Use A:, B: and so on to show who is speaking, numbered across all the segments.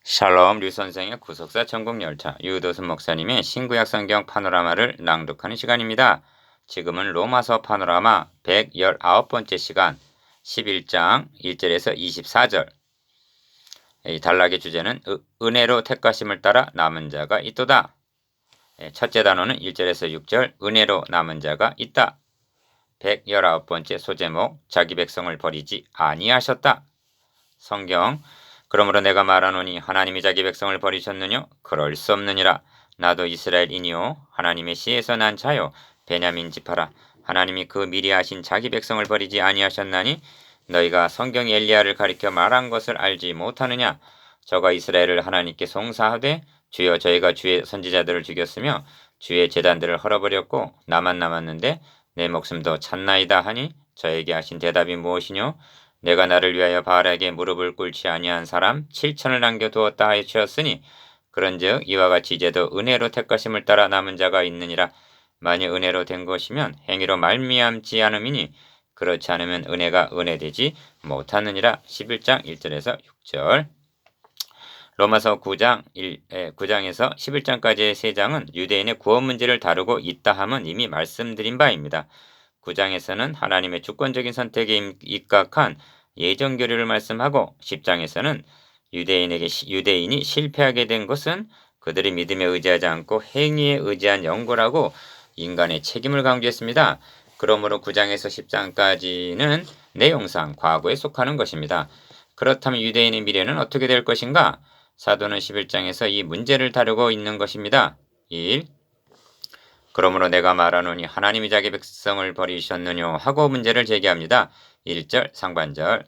A: 샬롬 류선생의 구속사 천국열차 유도순 목사님의 신구약 성경 파노라마를 낭독하는 시간입니다. 지금은 로마서 파노라마 119번째 시간 11장 1절에서 24절. 이 단락의 주제는 은혜로 택하심을 따라 남은 자가 있도다. 첫째 단어는 1절에서 6절 은혜로 남은 자가 있다. 119번째 소제목 자기 백성을 버리지 아니하셨다. 성경 그러므로 내가 말하노니 하나님이 자기 백성을 버리셨느뇨? 그럴 수 없느니라. 나도 이스라엘이니요 하나님의 씨에서 난 자요 베냐민 지파라. 하나님이 그 미리 하신 자기 백성을 버리지 아니하셨나니 너희가 성경 엘리야를 가리켜 말한 것을 알지 못하느냐? 저가 이스라엘을 하나님께 송사하되 주여 저희가 주의 선지자들을 죽였으며 주의 제단들을 헐어버렸고 나만 남았는데 내 목숨도 찾나이다 하니 저에게 하신 대답이 무엇이뇨? 내가 나를 위하여 바알에게 무릎을 꿇지 아니한 사람 7천을 남겨두었다 하여 치었으니 그런즉 이와 같이 이제도 은혜로 택하심을 따라 남은 자가 있느니라. 만일 은혜로 된 것이면 행위로 말미암지 않음이니 그렇지 않으면 은혜가 은혜되지 못하느니라. 11장 1절에서 6절. 로마서 9장에서 11장까지의 3장은 유대인의 구원 문제를 다루고 있다 함은 이미 말씀드린 바입니다. 9장에서는 하나님의 주권적인 선택에 입각한 예정 교류를 말씀하고 10장에서는 유대인이 실패하게 된 것은 그들의 믿음에 의지하지 않고 행위에 의지한 연고라고 인간의 책임을 강조했습니다. 그러므로 9장에서 10장까지는 내용상 과거에 속하는 것입니다. 그렇다면 유대인의 미래는 어떻게 될 것인가? 사도는 11장에서 이 문제를 다루고 있는 것입니다. 1. 그러므로 내가 말하노니 하나님이 자기 백성을 버리셨느뇨 하고 문제를 제기합니다. 1절 상반절.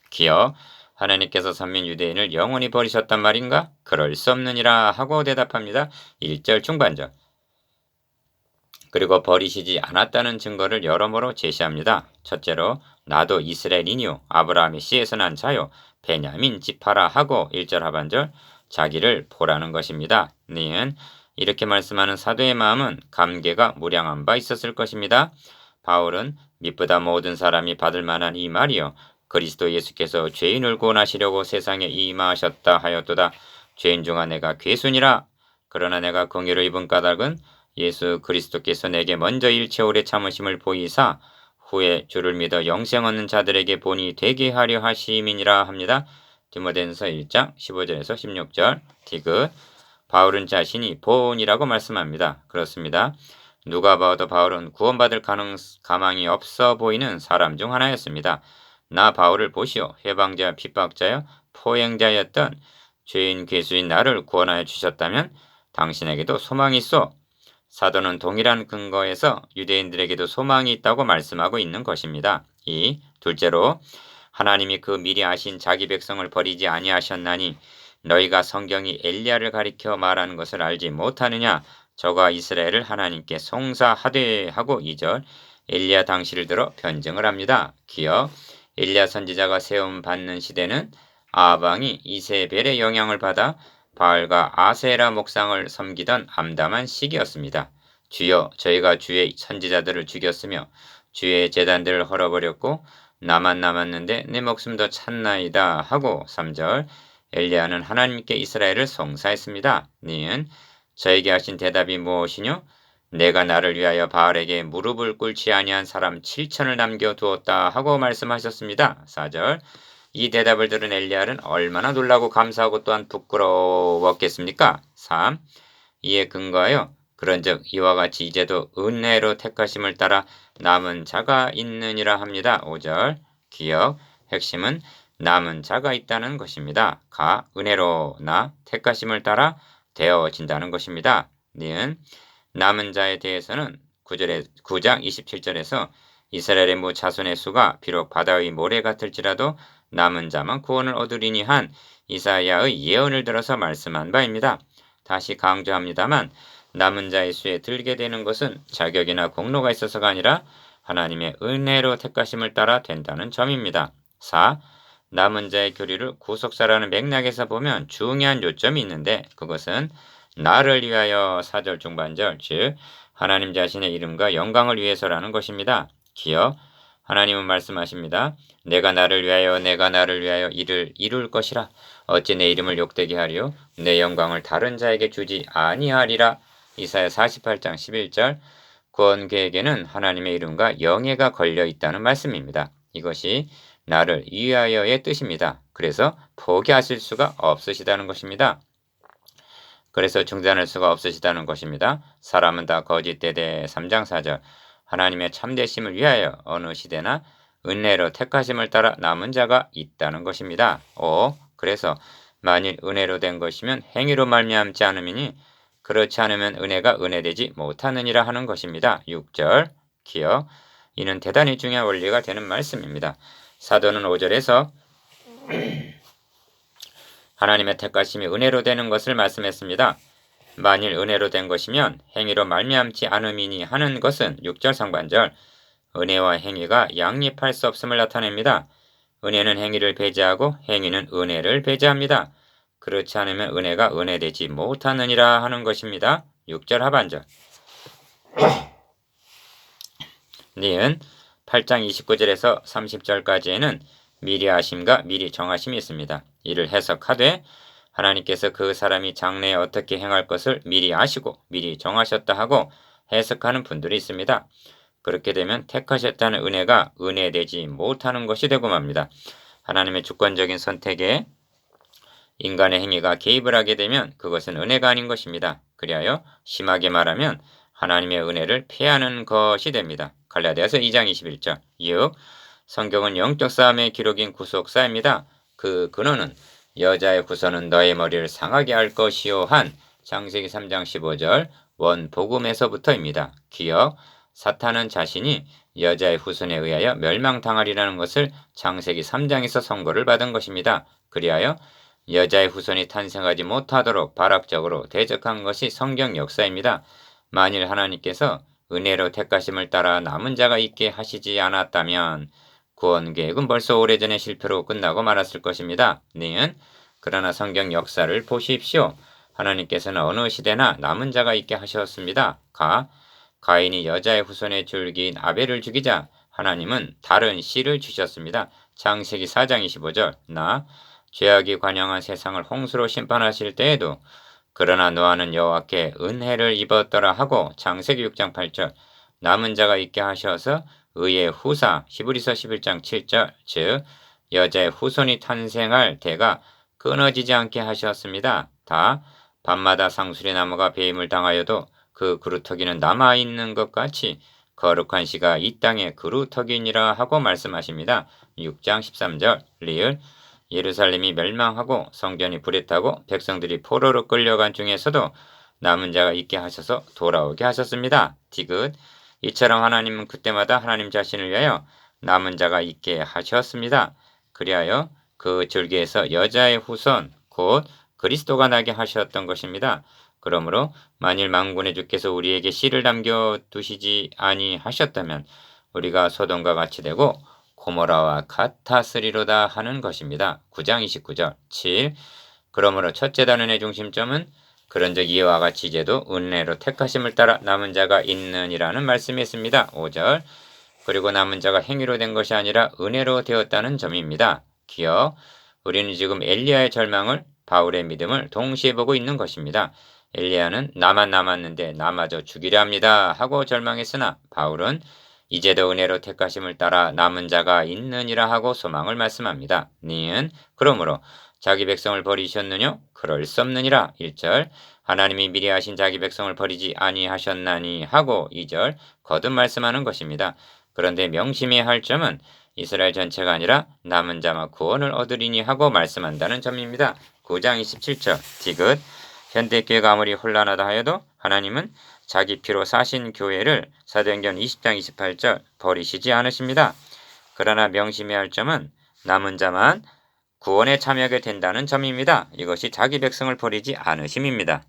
A: 기어 하나님께서 선민 유대인을 영원히 버리셨단 말인가? 그럴 수 없느니라 하고 대답합니다. 1절 중반절. 그리고 버리시지 않았다는 증거를 여러모로 제시합니다. 첫째로 나도 이스라엘이니요 아브라함의 씨에서 난 자요 베냐민 지파라 하고 1절 하반절 자기를 보라는 것입니다. 니은 이렇게 말씀하는 사도의 마음은 감개가 무량한 바 있었을 것입니다. 바울은 미쁘다 모든 사람이 받을 만한 이 말이요 그리스도 예수께서 죄인을 구원하시려고 세상에 임하셨다 하였도다. 죄인 중하 내가 괴순이라. 그러나 내가 긍휼을 입은 까닭은 예수 그리스도께서 내게 먼저 일체 오래 참으심을 보이사 후에 주를 믿어 영생 얻는 자들에게 본이 되게 하려 하심이니라 합니다. 디모데전서 1장 15절에서 16절. 디귿 바울은 자신이 본이라고 말씀합니다. 그렇습니다. 누가 봐도 바울은 구원받을 가망이 없어 보이는 사람 중 하나였습니다. 나 바울을 보시오. 해방자 핍박자여 포행자였던 죄인 괴수인 나를 구원하여 주셨다면 당신에게도 소망이 있어. 사도는 동일한 근거에서 유대인들에게도 소망이 있다고 말씀하고 있는 것입니다. 둘째로 하나님이 그 미리 아신 자기 백성을 버리지 아니하셨나니 너희가 성경이 엘리야를 가리켜 말하는 것을 알지 못하느냐? 저가 이스라엘을 하나님께 송사하되 하고 2절 엘리야 당시를 들어 변증을 합니다. 기억 엘리야 선지자가 세움 받는 시대는 아방이 이세벨의 영향을 받아 바알과 아세라 목상을 섬기던 암담한 시기였습니다. 주여 저희가 주의 선지자들을 죽였으며 주의 제단들을 헐어버렸고 나만 남았는데 내 목숨도 찾나이다 하고 3절 엘리야는 하나님께 이스라엘을 송사했습니다. 니은 저에게 하신 대답이 무엇이뇨? 내가 나를 위하여 바알에게 무릎을 꿇지 아니한 사람 7천을 남겨두었다 하고 말씀하셨습니다. 4절 이 대답을 들은 엘리야는 얼마나 놀라고 감사하고 또한 부끄러웠겠습니까? 3. 이에 근거하여 그런즉 이와 같이 이제도 은혜로 택하심을 따라 남은 자가 있느니라 합니다. 5절 기억 핵심은 남은 자가 있다는 것입니다. 은혜로 택하심을 따라 되어진다는 것입니다. 니은 남은 자에 대해서는 9장 27절에서 이스라엘의 모 자손의 수가 비록 바다의 모래 같을지라도 남은 자만 구원을 얻으리니 한 이사야의 예언을 들어서 말씀한 바입니다. 다시 강조합니다만 남은 자의 수에 들게 되는 것은 자격이나 공로가 있어서가 아니라 하나님의 은혜로 택하심을 따라 된다는 점입니다. 4. 남은 자의 교리를 구속사라는 맥락에서 보면 중요한 요점이 있는데 그것은 나를 위하여 4절 중반절 즉 하나님 자신의 이름과 영광을 위해서라는 것입니다. 기억 하나님은 말씀하십니다. 내가 나를 위하여 이를 이룰 것이라. 어찌 내 이름을 욕되게 하리요? 내 영광을 다른 자에게 주지 아니하리라. 이사야 48장 11절. 구원 계획에는 하나님의 이름과 영예가 걸려 있다는 말씀입니다. 이것이 나를 위하여의 뜻입니다. 그래서 포기하실 수가 없으시다는 것입니다. 그래서 중단할 수가 없으시다는 것입니다. 사람은 다 거짓되되 3장 4절. 하나님의 참되심을 위하여 어느 시대나 은혜로 택하심을 따라 남은 자가 있다는 것입니다. 그래서 만일 은혜로 된 것이면 행위로 말미암지 않음이니 그렇지 않으면 은혜가 은혜되지 못하느니라 하는 것입니다. 6절 기억. 이는 대단히 중요한 원리가 되는 말씀입니다. 사도는 5절에서 하나님의 택하심이 은혜로 되는 것을 말씀했습니다. 만일 은혜로 된 것이면 행위로 말미암지 않음이니 하는 것은 6절 상반절 은혜와 행위가 양립할 수 없음을 나타냅니다. 은혜는 행위를 배제하고 행위는 은혜를 배제합니다. 그렇지 않으면 은혜가 은혜되지 못하느니라 하는 것입니다. 6절 하반절. 니은 8장 29절에서 30절까지에는 미리 하심과 미리 정하심이 있습니다. 이를 해석하되 하나님께서 그 사람이 장래에 어떻게 행할 것을 미리 아시고 미리 정하셨다 하고 해석하는 분들이 있습니다. 그렇게 되면 택하셨다는 은혜가 은혜되지 못하는 것이 되고 맙니다. 하나님의 주권적인 선택에 인간의 행위가 개입을 하게 되면 그것은 은혜가 아닌 것입니다. 그리하여 심하게 말하면 하나님의 은혜를 폐하는 것이 됩니다. 갈라디아서 2장 21절. 6. 성경은 영적 싸움의 기록인 구속사입니다. 그 근원은 여자의 후손은 너의 머리를 상하게 할 것이요 한 창세기 3장 15절 원복음에서부터입니다. 기억. 사탄은 자신이 여자의 후손에 의하여 멸망당하리라는 것을 창세기 3장에서 선고를 받은 것입니다. 그리하여 여자의 후손이 탄생하지 못하도록 발악적으로 대적한 것이 성경 역사입니다. 만일 하나님께서 은혜로 택하심을 따라 남은 자가 있게 하시지 않았다면 구원 계획은 벌써 오래전에 실패로 끝나고 말았을 것입니다. 니은 그러나 성경 역사를 보십시오. 하나님께서는 어느 시대나 남은 자가 있게 하셨습니다. 가인이 여자의 후손의 줄기인 아벨을 죽이자 하나님은 다른 씨를 주셨습니다. 창세기 4장 25절. 죄악이 관영한 세상을 홍수로 심판하실 때에도 그러나 노아는 여호와께 은혜를 입었더라 하고 창세기 6장 8절 남은 자가 있게 하셔서 의의 후사 히브리서 11장 7절 즉 여자의 후손이 탄생할 때가 끊어지지 않게 하셨습니다. 밤마다 상수리 나무가 배임을 당하여도 그 그루터기는 남아있는 것 같이 거룩한 씨가 이 땅에 그루터기니라 하고 말씀하십니다. 6장 13절 리을 예루살렘이 멸망하고 성전이 불에 타고 백성들이 포로로 끌려간 중에서도 남은 자가 있게 하셔서 돌아오게 하셨습니다. 디귿 이처럼 하나님은 그때마다 하나님 자신을 위하여 남은 자가 있게 하셨습니다. 그리하여 그 줄기에서 여자의 후손 곧 그리스도가 나게 하셨던 것입니다. 그러므로 만일 만군의 주께서 우리에게 씨를 남겨두시지 아니하셨다면 우리가 소돔과 같이 되고 고모라와 같았으리로다 하는 것입니다. 9장 29절 7. 그러므로 첫째 단원의 중심점은 그런즉 이와 같이 이제도 은혜로 택하심을 따라 남은 자가 있느니라는 말씀이 있습니다. 5절 그리고 남은 자가 행위로 된 것이 아니라 은혜로 되었다는 점입니다. 기억 우리는 지금 엘리야의 절망을 바울의 믿음을 동시에 보고 있는 것입니다. 엘리야는 나만 남았는데 나마저 죽이려 합니다 하고 절망했으나 바울은 이제도 은혜로 택하심을 따라 남은 자가 있느니라 하고 소망을 말씀합니다. 니은 그러므로 자기 백성을 버리셨느뇨? 그럴 수 없느니라. 1절 하나님이 미리 하신 자기 백성을 버리지 아니하셨나니 하고 2절 거듭 말씀하는 것입니다. 그런데 명심해야 할 점은 이스라엘 전체가 아니라 남은 자만 구원을 얻으리니 하고 말씀한다는 점입니다. 9장 27절 디귿 현대교회가 아무리 혼란하다 하여도 하나님은 자기 피로 사신 교회를 사도행전 20장 28절 버리시지 않으십니다. 그러나 명심해야 할 점은 남은 자만 구원에 참여하게 된다는 점입니다. 이것이 자기 백성을 버리지 않으심입니다.